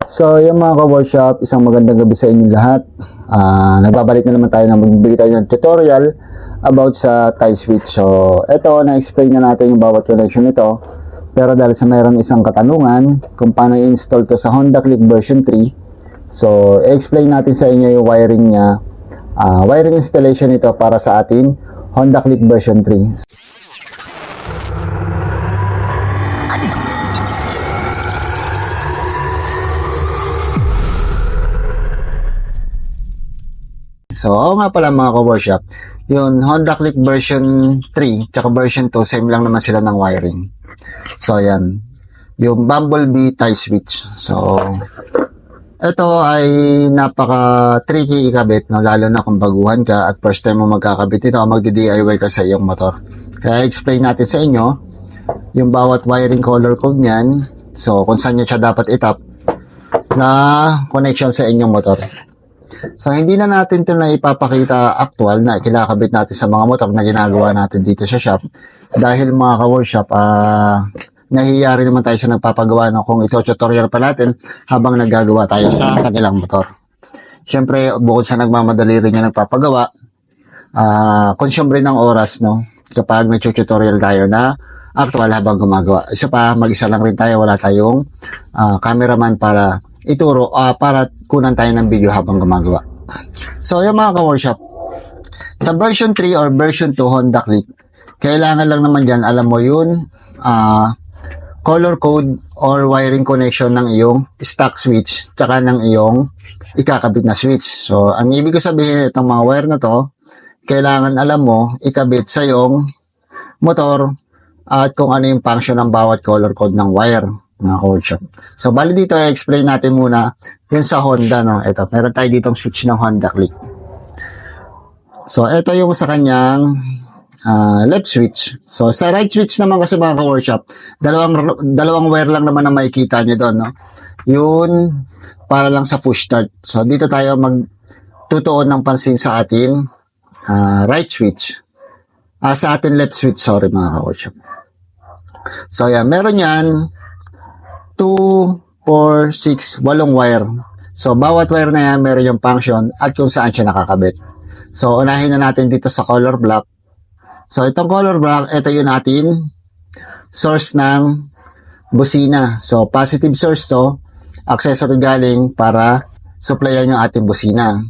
So, yung mga ka-workshop, isang magandang gabi sa inyo lahat. Nagbabalik na naman tayo na magbibigay tayo ng tutorial about sa tie switch. So, eto, na-explain na natin yung bawat connection nito. Pero dahil sa mayroon isang katanungan kung paano i-install to sa Honda Click version 3, so, i-explain natin sa inyo yung wiring niya. Wiring installation nito para sa atin Honda Click version 3. So, oo nga pala mga ka-workshop, yung Honda Click version 3 tsaka version 2, same lang naman sila ng wiring. So, yan. Yung Bumblebee tie switch. So, ito ay napaka-tricky ikabit, no? Lalo na kung baguhan ka at first time mo magkakabit ito, magdi-DIY ka sa iyong motor. Kaya explain natin sa inyo yung bawat wiring color code niyan. So, kung saan nyo siya dapat itap na connection sa inyong motor. So, hindi na natin ito na ipapakita actual na kinakabit natin sa mga motor na ginagawa natin dito sa shop. Dahil mga ka-workshop, nahihiya rin naman tayo sa nagpapagawa, no? Kung ito tutorial pa natin habang naggagawa tayo sa kanilang motor. Siyempre, bukod sa nagmamadali rin yung nagpapagawa, consume rin ng oras, no? Kapag nag-tutorial tayo na actual habang gumagawa. Isa pa, mag-isa lang rin tayo, wala tayong cameraman para ituro, para kunan tayo ng video habang gumagawa. So, yung mga ka-workshop, sa version 3 or version 2 Honda Click, kailangan lang naman dyan, alam mo yun, color code or wiring connection ng iyong stock switch tsaka ng iyong ikakabit na switch. So, ang ibig ko sabihin itong mga wire na to, kailangan alam mo ikabit sa iyong motor at kung ano yung function ng bawat color code ng wire, mga workshop. So, bali dito, i-explain natin muna yung sa Honda, no? Ito, meron tayo ditong switch ng Honda Click. So, ito yung sa kanyang left switch. So, sa right switch naman kasi mga ka-workshop, dalawang wire lang naman na makikita nyo doon, no? Yun, para lang sa push start. So, dito tayo magtutuon ng pansin sa atin right switch. Sa atin left switch, sorry mga ka-workshop. So, yan, meron yan 2, 4, 6, 8 wire. So, bawat wire na yan, meron yung function at kung saan siya nakakabit. So, unahin na natin dito sa color block. So, itong color block, ito yung atin source ng busina. So, positive source to, accessory galing para supplyan yung ating busina.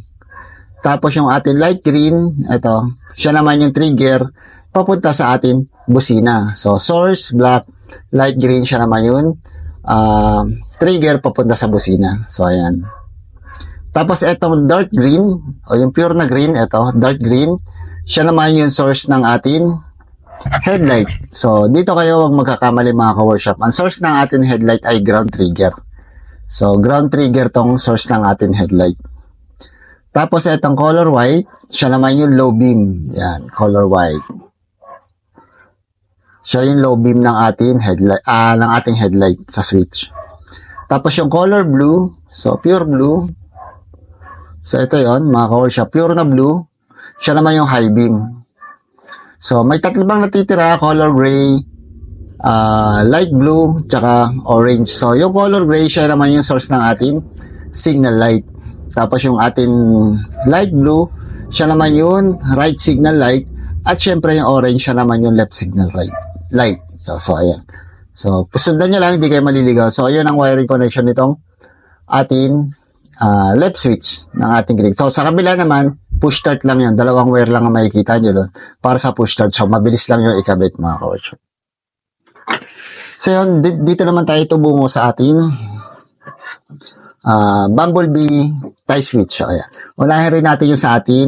Tapos, yung ating light green, ito, siya naman yung trigger, papunta sa ating busina. So, source, black, light green, siya naman yung trigger papunta sa busina. So, ayan. Tapos, itong dark green, o yung pure na green, ito, dark green, siya naman yung source ng ating headlight. So, dito kayo huwag magkakamali mga ka-workshop. Ang source ng ating headlight ay ground trigger. So, ground trigger tong source ng ating headlight. Tapos, itong color white, siya naman yung low beam. Yan, color white. Siya yung low beam ng ating headlight sa switch. Tapos yung color blue, so pure blue. So ito yon mga ka-workshop, pure na blue. Siya naman yung high beam. So may tatlo bang natitira, color gray, light blue, tsaka orange. So yung color gray, siya naman yung source ng ating signal light. Tapos yung ating light blue, siya naman yung right signal light. At syempre yung orange, siya naman yung left signal light. So, ayan. So, sundan nyo lang, hindi kayo maliligaw. So, ayun ang wiring connection nitong ating left switch ng ating grid. So, sa kabila naman, push start lang yun. Dalawang wire lang ang makikita nyo doon para sa push start. So, mabilis lang yung ikabit, mga ka-workshop. So, yun, dito naman tayo tubungo sa ating Bumblebee tie switch. So, ayan. Unahin rin natin yung sa ating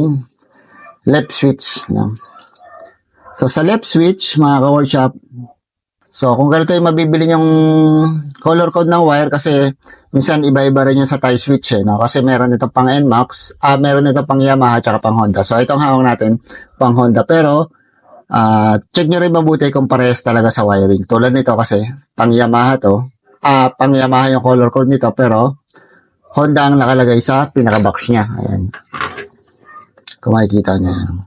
left switch, no? So, sa left switch, mga ka-workshop, so, kung ganito yung mabibili yung color code ng wire kasi minsan iba-iba rin yung sa tie switch, no? Kasi meron itong pang NMAX, meron itong pang Yamaha, tsaka pang Honda. So, itong hawak natin, pang Honda. Pero, check nyo rin mabuti kung parehas talaga sa wiring. Tulad nito kasi, pang Yamaha to. Pang Yamaha yung color code nito, pero Honda ang nakalagay sa pinaka-box niya. Ayan. Kung makikita nyo yan.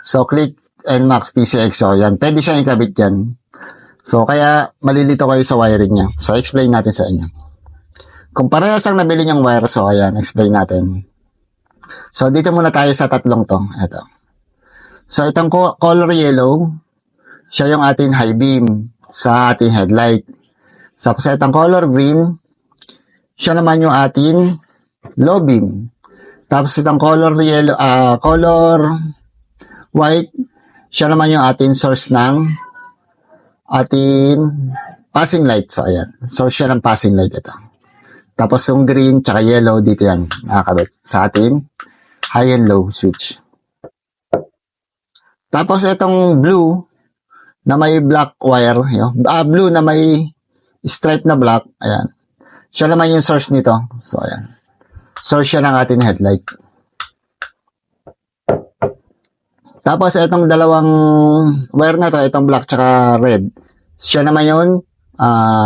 So, click NMAX PCX. So, yan. Pwede siyang ikabit yan. So, kaya malilito kayo sa wiring niya. So, explain natin sa inyo. kung parehas ang nabili niyong wire, so ayan, explain natin. So, dito muna tayo sa tatlong to. Ito. So, itong color yellow, siya yung ating high beam sa ating headlight. So, sa itong color green, siya naman yung ating low beam. Tapos itong color yellow, color white, siya naman yung ating source ng ating passing light. So, ayan. Source siya ng passing light ito. Tapos yung green tsaka yellow, dito yan, nakakabit sa ating high and low switch. Tapos itong blue na may black wire, blue na may stripe na black, ayan. Siya naman yung source nito. So, ayan. Source siya ng ating headlight. Tapos itong dalawang wire na to, itong black tsaka red, siya naman yung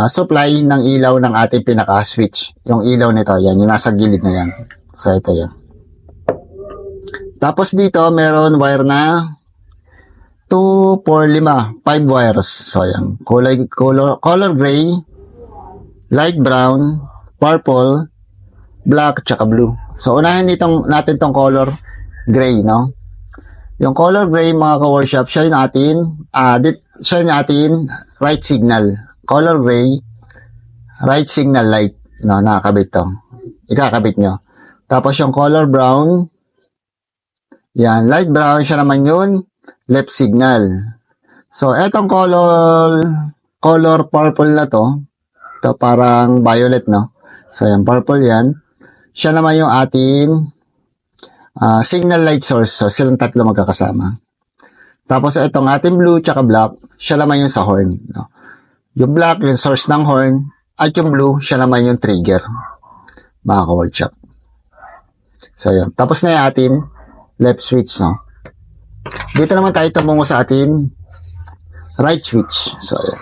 supply ng ilaw ng ating pinaka-switch. Yung ilaw nito, yan, yung nasa gilid na yan. So, ito yan. Tapos dito, meron wire na 2, 4, 5. 5 wires. So, yan. Color gray, light brown, purple, black, tsaka blue. So, unahin natin tong color gray, no? Yung color gray, mga ka-workshop, siya yung atin right signal. Color gray, right signal light, no, nakakabit to. Ikakabit nyo. Tapos yung color brown, yan, light brown, siya naman yun, left signal. So, etong color purple na to parang violet, no? So, yan, purple yan. Siya naman yung ating signal light source. So, silang tatlo magkakasama. Tapos, etong ating blue tsaka black, siya naman yung sa horn, no? Yung black, yung source ng horn, at yung blue, siya naman yung trigger. Mga ka-workshop. So, yun. Tapos na yung atin left switch, no? Dito naman tayo tumungo sa atin right switch. So, ayan.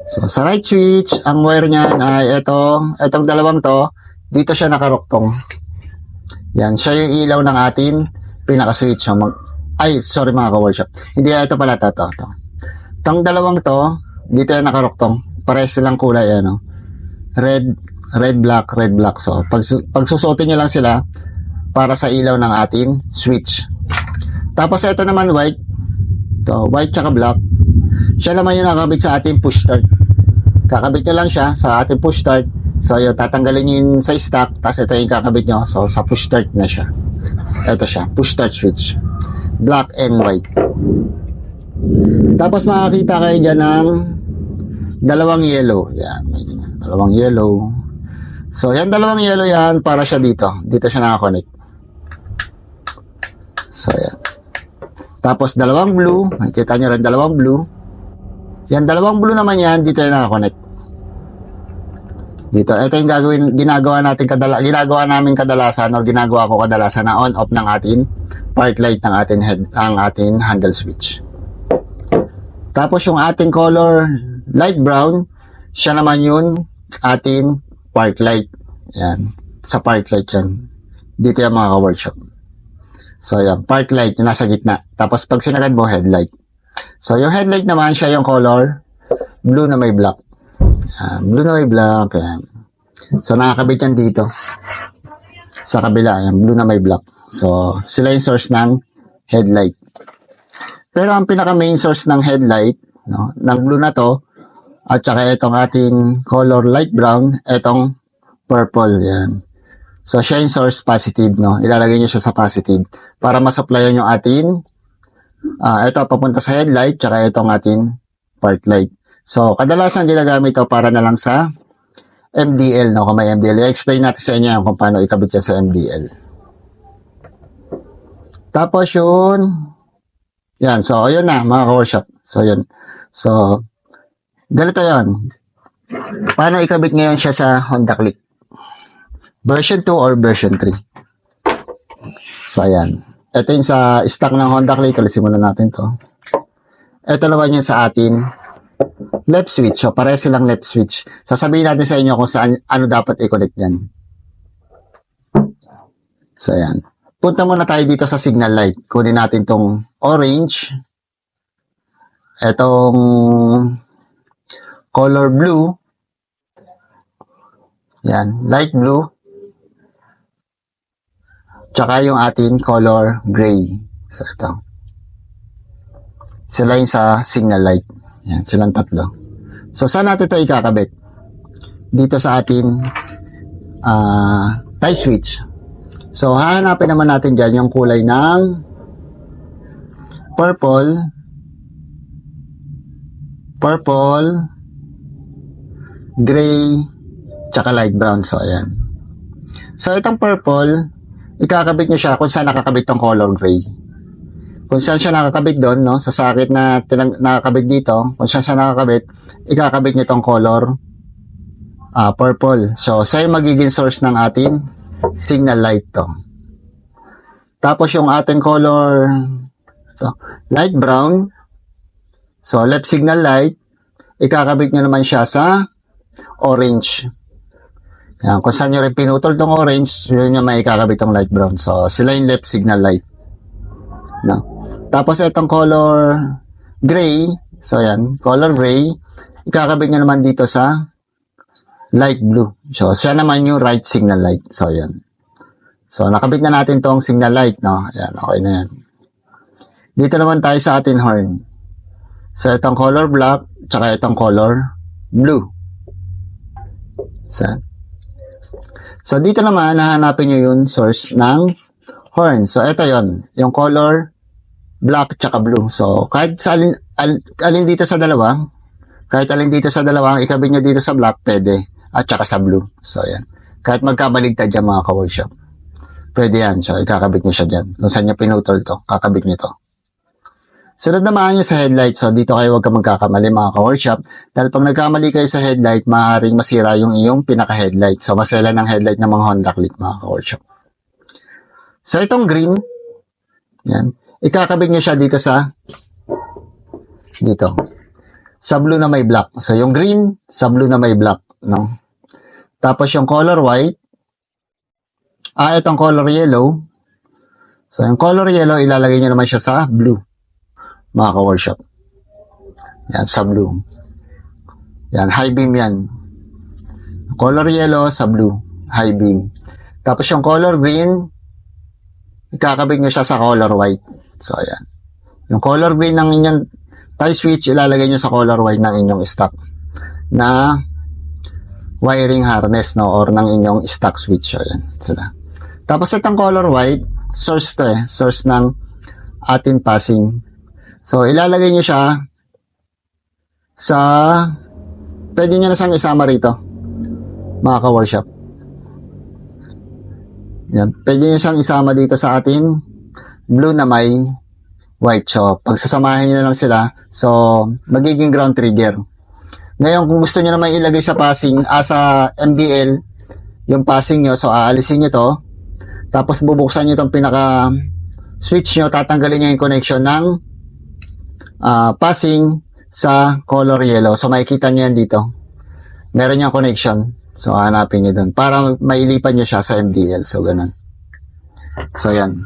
So, sa right switch, ang wire niyan ay etong dalawang to, dito siya nakaruktong. Yan, siya yung ilaw ng atin pinaka-switch. Sorry mga ka-workshop. Hindi, ito pala to. Itong dalawang to, dito yung nakaruktong. Parehas silang kulay, ano? Red, black, red, black. So, pagsusuotin nyo lang sila para sa ilaw ng atin switch. Tapos, ito naman white. Ito, white tsaka black. Siya naman yung nakakabit sa ating push start. Kakabit nyo lang siya sa ating push start. So, yun, tatanggalin nyo yun sa stock. Tapos, ito yung kakabit nyo. So, sa push start na siya. Ito siya, push start switch. Black and white. Tapos, makakita kayo dyan ng dalawang yellow. Yan, may dalawang yellow. So, yan, dalawang yellow yan para siya dito. Dito siya nakakonect. So, yan. Tapos, dalawang blue. Makikita nyo rin dalawang blue. Yan, dalawang blue naman yan. Dito yung nakakonect. Dito. Ito yung ginagawa namin kadalasan or ginagawa ko kadalasan na on-off ng atin park light ng ating handle switch. Tapos, yung ating color light brown, siya naman yun ating park light. Yan. Sa park light yan. Dito yung mga ka-workshop. So, yan. Park light, yung nasa gitna. Tapos, pag sinagad mo, headlight. So, yung headlight naman, siya yung color blue na may black. Blue na may black. Yan. So, nakakabit yan dito. Sa kabila, yan. Blue na may black. So, sila yung source ng headlight. Pero, ang pinaka-main source ng headlight, no, ng blue na to, at saka itong ating color light brown, itong purple. Yan. So, siya yung source positive, no? Ilalagay nyo siya sa positive para masupplyan yung atin. Ito, papunta sa headlight, tsaka itong atin park light. So, kadalasan ginagamit ito para na lang sa MDL, no? Kung may MDL. I-explain natin sa inyo kung paano ikabit yan sa MDL. Tapos yun, yan. So, ayun na, mga ka-workshop. So, yun. So, ganito yun. Paano ikabit ngayon siya sa Honda Click? Version 2 or version 3. So, ayan. Ito yung sa stock ng Honda Click. Simulan natin to. Ito naman yung sa atin left switch. So, pareho silang left switch. Sasabihin natin sa inyo kung saan, ano dapat i-connect yan. So, ayan. Punta muna tayo dito sa signal light. Kunin natin tong orange. Etong color blue. Yan, light blue. Tsaka yung ating color gray. So, ito. Sila yung sa signal light. Yan, silang tatlo. So, saan natin ito ikakabit? Dito sa ating tie switch. So, hahanapin naman natin dyan yung kulay ng purple, gray, tsaka light brown. So, ayan. So, itong purple, ikakabit nyo siya kung saan nakakabit tong color gray. Kung saan siya nakakabit doon, no? Sa sakit na nakakabit dito, kung saan siya nakakabit, ikakabit nyo tong color purple. So, siya yung magiging source ng ating signal light to. Tapos yung ating color light brown, so left signal light, ikakabit nyo naman siya sa orange. Yan, kung saan nyo rin pinutol tong orange, yun yung may ikakabit tong light brown. So, sila yung left signal light. No? Tapos itong color gray, so yan, color gray, ikakabit nyo naman dito sa light blue. So, siya naman yung right signal light. So, yan. So, nakabit na natin tong signal light, no? Yan, okay na yan. Dito naman tayo sa ating horn. So, itong color black, tsaka itong color blue. So, dito naman, nahanapin nyo yung source ng horn. So, ito yon, yung color black tsaka blue. So, kahit sa alin dito sa dalawa, kahit alin dito sa dalawa, ikabit nyo dito sa black, pwede. At tsaka sa blue. So, yan. Kahit magkabaligtad dyan mga ka-workshop. Pwede yan. So, ikakabit nyo siya dyan. Kung saan nyo pinutol to, kakabit nyo to. Sunod naman nyo sa headlight. So, dito kayo huwag ka magkakamali mga ka-workshop. Dahil pag nagkamali kayo sa headlight, maaaring masira yung iyong pinaka-headlight. So, masela ng headlight ng mga Honda Click mga ka-workshop. So, itong green, yan, ikakabit nyo siya dito sa blue na may black. So, yung green, sa blue na may black. No? Tapos, yung color white, itong color yellow. So, yung color yellow, ilalagay nyo naman siya sa blue. Mga ka-workshop. Yan, sa blue. Yan, high beam yan. Color yellow sa blue, high beam. Tapos yung color green, ikakabit nyo siya sa color white. So, ayan. Yung color green ng inyong tie switch, ilalagay nyo sa color white ng inyong stock na wiring harness, no? Or ng inyong stock switch. So, ayan. Sila. Tapos itong color white, source to source ng ating passing. So, ilalagay nyo siya sa, pwede nyo na siyang isama rito, mga ka-workshop. Yan. Pwede nyo siyang isama dito sa ating blue na may white. So, pagsasamahin nyo na lang sila, so, magiging ground trigger. Ngayon, kung gusto nyo naman ilagay sa passing, sa MDL, yung passing nyo, so, aalisin nyo to, tapos bubuksan nyo itong pinaka switch nyo, tatanggalin nyo yung connection ng passing sa color yellow. So, makikita nyo yan dito. Meron yung connection. So, hanapin nyo dun. Para mailipan nyo siya sa MDL. So, ganun. So, yan.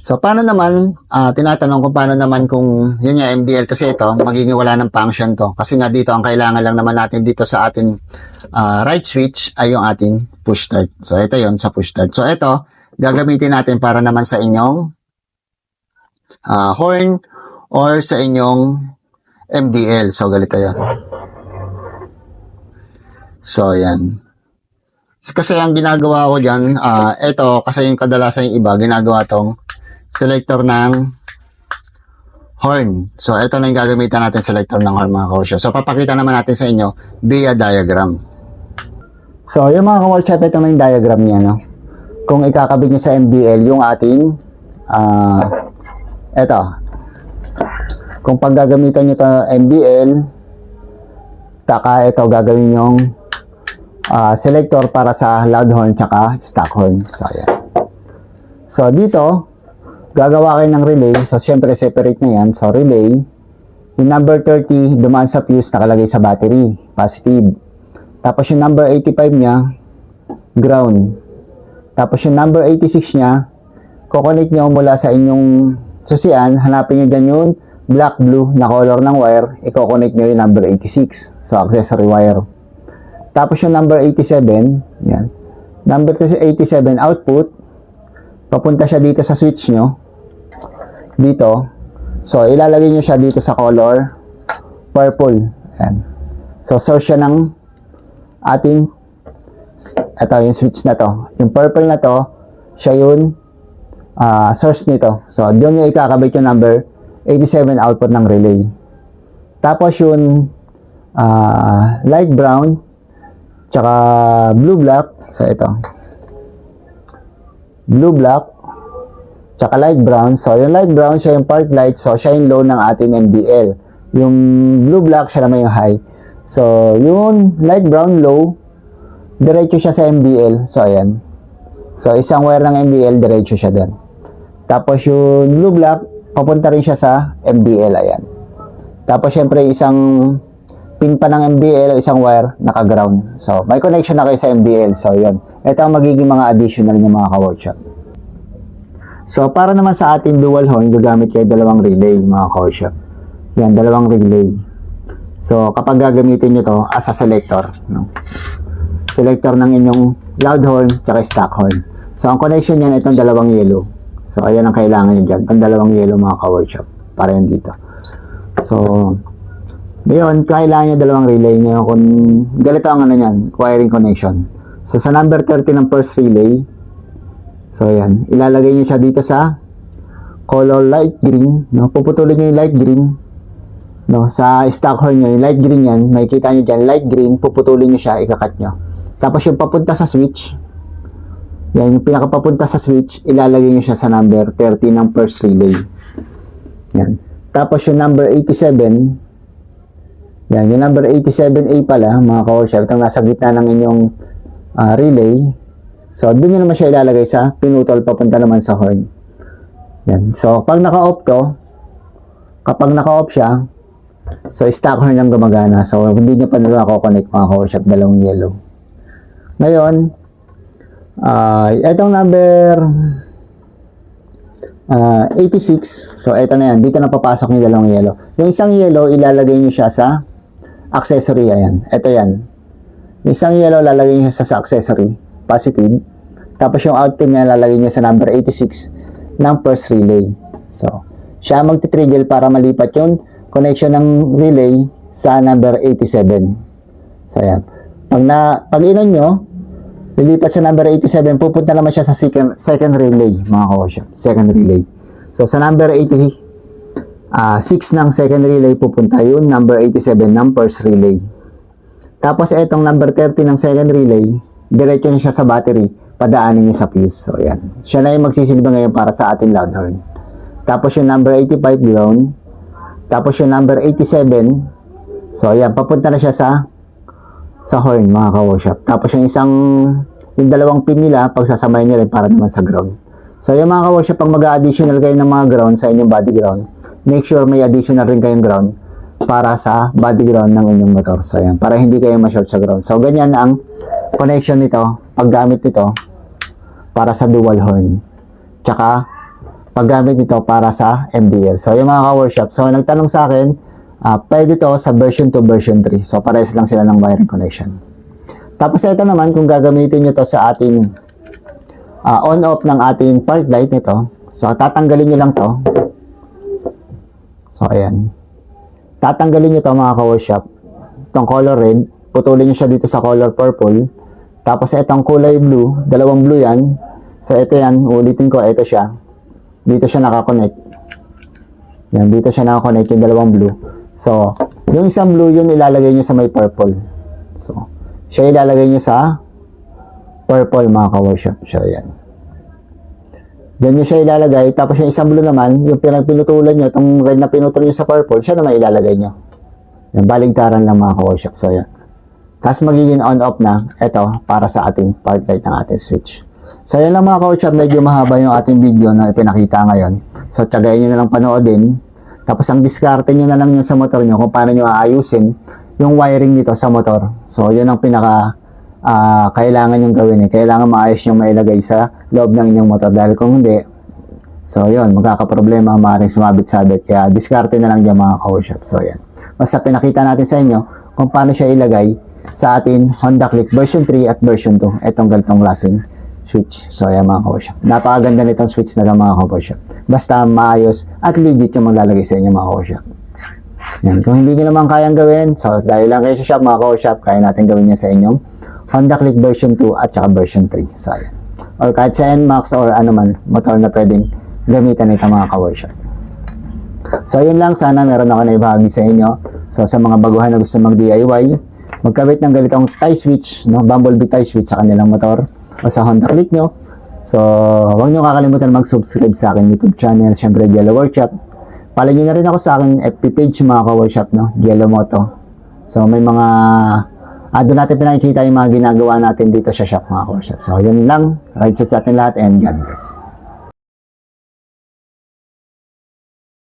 So, paano naman, tinatanong ko paano naman kung yun yung MDL kasi ito, magiging wala ng function to. Kasi nga dito, ang kailangan lang naman natin dito sa ating right switch ay yung ating push start. So, ito yun sa push start. So, ito, gagamitin natin para naman sa inyong horn or sa inyong MDL. So, galito yan. So, yan. Kasi ang ginagawa ko dyan, ito, kasi yung kadalasan yung iba, ginagawa tong selector ng horn. So, ito na yung gagamitan natin selector ng horn mga ka-workshop. So, papakita naman natin sa inyo via diagram. So, yung mga ka-workshop, ito na yung diagram niya, no? Kung ikakabit nyo sa MDL, yung ating ito. Kung paggagamitan nyo ito MDL, taka ito gagawin yung selector para sa loud horn tsaka stock horn. So, ayan. So, dito, gagawa kayo ng relay. So, syempre, separate na yan. So, relay. Yung number 30, dumaan sa fuse, nakalagay sa battery. Positive. Tapos, yung number 85 niya, ground. Tapos, yung number 86 niya, kukonect nyo mula sa inyong susian. Hanapin nyo dyan yung black-blue na color ng wire. I-connect nyo yung number 86. So, accessory wire. Tapos yung number 87, yan. Number 87 output, papunta siya dito sa switch nyo. Dito. So, ilalagay nyo siya dito sa color purple. Yan. So, source siya ng ating, ito yung switch na to. Yung purple na to, siya yung source nito. So, doon nyo ikakabit yung number 87 output ng relay. Tapos yung light brown, tsaka blue black. So, ito. Blue black, tsaka light brown. So, yung light brown, siya yung part light. So, siya yung low ng ating MDL. Yung blue black, siya naman yung high. So, yung light brown low, diretso siya sa MDL. So, ayan. So, isang wire ng MDL, diretso siya doon. Tapos, yung blue black, papunta rin siya sa MDL. Ayan. Tapos, syempre, isang pin pa ng MDL o isang wire naka-ground. So, may connection na kayo sa MDL. So, yun. Ito ang magiging mga additional ng mga ka-workshop. So, para naman sa ating dual horn, gagamit kayo dalawang relay, mga ka-workshop. Yan, dalawang relay. So, kapag gagamitin nyo to as a selector, no? Selector ng inyong loud horn tsaka stock horn. So, ang connection yan, itong dalawang yellow. So, ayan ang kailangan nyo dyan. Itong dalawang yellow, mga ka-workshop. Para yan dito. So, ngayon, kailangan nyo dalawang relay nyo. Kung ganito ang ano yan, wiring connection. So, sa number 30 ng first relay, so, ayan, ilalagay nyo siya dito sa color light green. No? Puputulin nyo yung light green. No? Sa stock horn nyo, yung light green yan, makikita nyo dyan, light green, puputulin nyo siya, ikakat nyo. Tapos yung papunta sa switch, yan, yung pinakapapunta sa switch, ilalagay nyo siya sa number 30 ng first relay. Yan. Tapos yung number 87, yan, yung number 87A pala, mga ka-workshop, itong nasa gitna ng inyong relay. So, doon nyo naman siya ilalagay sa pinutol, papunta naman sa horn. Yan. So, pag naka-off to, kapag naka-off siya, so, stock horn lang gumagana. So, hindi nyo pa nila ako-connect, mga ka-workshop, dalawang yellow. Ngayon, itong number 86, so, ito na yan. Dito na papasok yung dalawang yellow. Yung isang yellow, ilalagay nyo siya sa accessory. Ayan. Ito yan. Yung isang yellow, lalagay nyo siya sa accessory. Positive. Tapos yung output niya, lalagay nyo sa number 86 ng first relay. So, siya magti-trigger para malipat yung connection ng relay sa number 87. So, ayan. Pag inon nyo, lilipat sa number 87, pupunta naman siya sa second relay, mga ka-workshop. Second relay. So, sa number 86 ng second relay, pupunta yun. Number 87 ng first relay. Tapos, itong number 30 ng second relay, diretso na siya sa battery, padaanin niya sa fuse. So, ayan. Siya na yung magsisilbi ngayon para sa ating loud horn. Tapos, yung number 85 ground. Tapos, yung number 87, so, ayan, papunta na siya sa horn, mga ka-workshop. Tapos, yung dalawang pin nila, pagsasamayin nyo rin para naman sa ground. So, yung mga ka-workshop, pag mag-additional kayo ng mga ground sa inyong body ground, make sure may additional rin kayong ground para sa body ground ng inyong motor. So, ayan, para hindi kayo ma-short sa ground. So, ganyan ang connection nito, paggamit nito para sa dual horn. Tsaka, paggamit nito para sa MDL. So, yung mga ka-workshop, so, nagtanong sa akin, pwede to sa version 2, version 3. So, parehas lang sila ng wiring connection. Tapos, ito naman, kung gagamitin nyo to sa ating on-off ng ating park light nito, so, tatanggalin nyo lang to. So, ayan. Tatanggalin nyo to, mga ka-workshop. Itong color red, putulin nyo siya dito sa color purple. Tapos, itong kulay blue, dalawang blue yan. So, ito yan, ulitin ko, ito siya. Dito siya nakakonect. Yan, dito siya nakakonect, yung dalawang blue. So, yung isang blue, yun ilalagay nyo sa may purple. So, siya ilalagay nyo sa purple, mga ka-workshop. So, yan. Diyan nyo siya ilalagay. Tapos yung isang blue naman, yung pinutulan nyo, itong red na pinutol nyo sa purple, siya naman ilalagay nyo. Yan, baligtaran lang, mga ka-workshop. So, yan. Tapos magiging on-off na, ito, para sa ating part light ng ating switch. So, yan lang, mga ka-workshop. Medyo mahaba yung ating video na ipinakita ngayon. So, tiyagayin nyo na lang panoodin. Tapos, ang diskarte nyo na lang yan sa motor nyo kung paano nyo aayusin yung wiring dito sa motor. So, yun ang kailangan yung gawin eh. Kailangan maayos yung mailagay sa loob ng inyong motor. Dahil kung hindi, so yun, magkakaproblema, maaaring sumabit-sabit. Kaya, diskarte na lang dyan, mga ka-workshop. So, yan. Basta pinakita natin sa inyo kung paano siya ilagay sa atin Honda Click version 3 at version 2. Itong ganitong klaseng switch. So, ayan mga ka-workshop. Napakaganda nitong switch na mga ka-workshop. Basta maayos at legit yung maglalagay sa inyo mga ka-workshop. Yan. Kung hindi nyo naman kayang gawin, so dahil lang kayo sa shop mga ka-workshop, kaya natin gawin niya sa inyong Honda Click version 2 at saka version 3. So, ayan. Or kahit sa NMAX or ano man, motor na pwedeng gamitan nito mga ka-workshop. So, yun lang. Sana meron ako na ibahagi sa inyo. So, sa mga baguhan na gusto mag-DIY, magkabit ng ganitong tie switch, no? Bumblebee tie switch sa kanilang motor o sa Honda Click nyo. So, huwag nyo kakalimutan mag-subscribe sa akin YouTube channel, syempre Jello Workshop. Follow nyo na rin ako sa akin FB page mga ka-workshop, no? Jello Moto. So, may mga doon natin pinakikita yung mga ginagawa natin dito sa shop mga ka-workshop. So, yun lang. Right sa atin lahat and God bless.